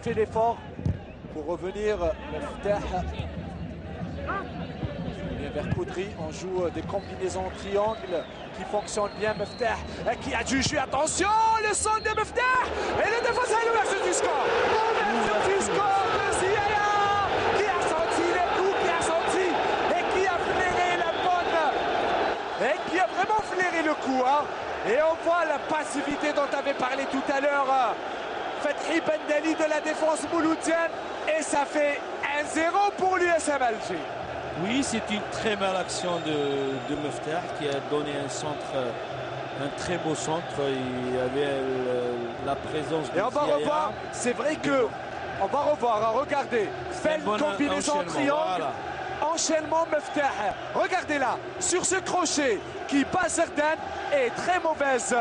fait l'effort pour revenir. Meftah. Vers Koudri, on joue des combinaisons en triangle qui fonctionnent bien. Meftah qui a du jus, attention, le son de Meftah et le défenseur est l'ouverture du score. L'ouverture du score de Ziaya qui a senti les coups, qui a senti et qui a flairé la bonne et qui a vraiment flairé le coup. Et on voit la passivité dont tu avais parlé tout à l'heure. Fethi Bendali de la défense mouloudienne et ça fait 1-0 pour l'USM Alger. Oui, c'est une très belle action de Meftah qui a donné un centre, un très beau centre. Il y avait la présence de Et on va revoir, c'est vrai que on va revoir, regardez, belle combinaison en triangle, voilà. Enchaînement Meftah. Regardez là, sur ce crochet qui passe Zerdan et très mauvaise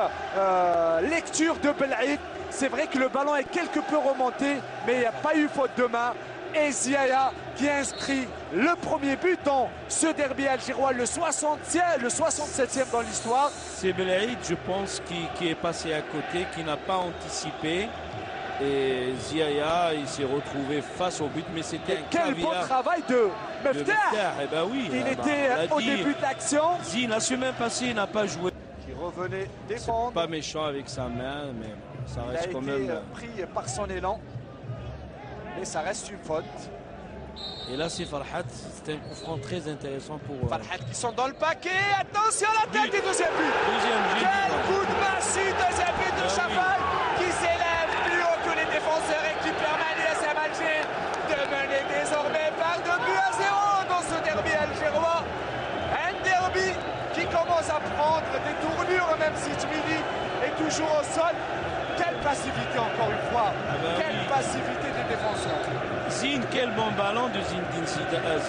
lecture de Belaïd. C'est vrai que le ballon est quelque peu remonté, mais il n'y a pas eu faute de main. Et Ziaya qui inscrit le premier but dans ce derby algérois, le 67e dans l'histoire. C'est Belaïd, je pense, qui est passé à côté, qui n'a pas anticipé. Et Ziaya, il s'est retrouvé face au but, mais c'était un quel bon travail de Meftah. Eh ben oui, il était au début de l'action. Zi, la semaine passée, il n'a pas joué. Qui revenait défendre. Pas méchant avec sa main, mais ça reste quand même. Il a été pris par son élan. Et ça reste une faute. Et là, c'est Farhat. C'est un coup franc très intéressant pour. Farhat qui sont dans le paquet. Attention à la tête et deuxième but. Quel coup de massue, deuxième but de Chafal qui s'élève plus haut que les défenseurs et qui permet à l'USM Alger de mener désormais par 2-0 dans ce derby algérois. Un derby qui commence à prendre des tournures, même si Tmili est toujours au sol. Quelle passivité encore une fois. Quelle passivité des défenseurs. Zine, quel bon ballon de Zinedine Zidane.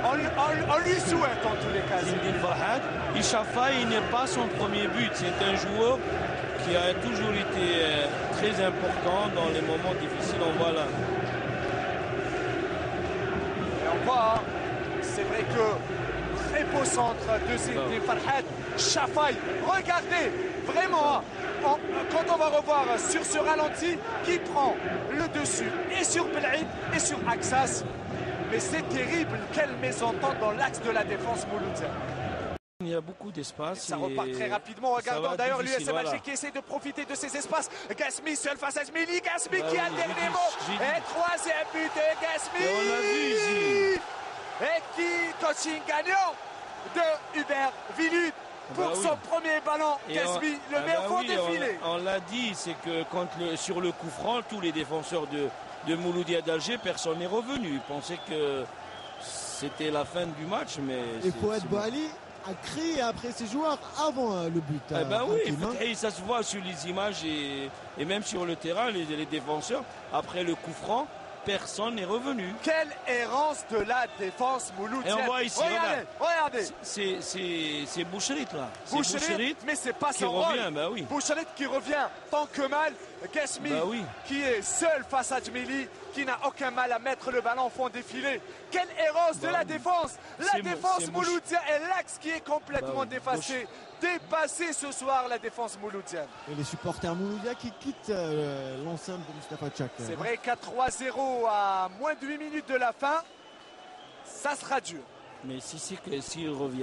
On lui souhaite en tous les cas. Zinedine Farhat. Ishafa, il n'est pas son premier but. C'est un joueur qui a toujours été très important dans les moments difficiles. On voit là. Et on voit, c'est vrai que très beau centre de Zinedine Farhat. Chafai, regardez, vraiment, quand on va revoir sur ce ralenti, qui prend le dessus et sur Belaïd et sur Axas. Mais c'est terrible, quelle mésentente dans l'axe de la défense mouloudienne. Il y a beaucoup d'espace. Ça repart très rapidement. Regardons d'ailleurs l'USM Alger qui essaie de profiter de ces espaces. Gasmi seul face à Jmili. Gasmi qui a le dernier mot. Et troisième but de Gasmi. Et on l'a vu ici. Et qui coaching gagnant de Hubert Villut. Pour son premier ballon, Gasmi, le meilleur fond défilé. On l'a dit, c'est que quand sur le coup franc, tous les défenseurs de Mouloudia d'Alger, personne n'est revenu. Ils pensaient que c'était la fin du match, mais. Et Fouad Bouali a crié après ses joueurs avant le but. Eh ben oui, et ça se voit sur les images et même sur le terrain, les défenseurs, après le coup franc, personne n'est revenu. Quelle errance de la défense mouloudienne. Et on voit ici, regardez. C'est Boucherit là. Boucherit, mais c'est pas son rôle. Oui. Boucherit qui revient tant que mal. Gasmi qui est seul face à Jmili, qui n'a aucun mal à mettre le ballon au fond défilé. Quelle errance de la défense. La défense mouloudienne est l'axe qui est complètement dépassé ce soir, la défense mouloudienne. Et les supporters mouloudiens qui quittent l'enceinte de Mustapha Tchak. C'est vrai qu'à 3-0 à moins de 8 minutes de la fin, ça sera dur. Mais si c'est que s'il revient.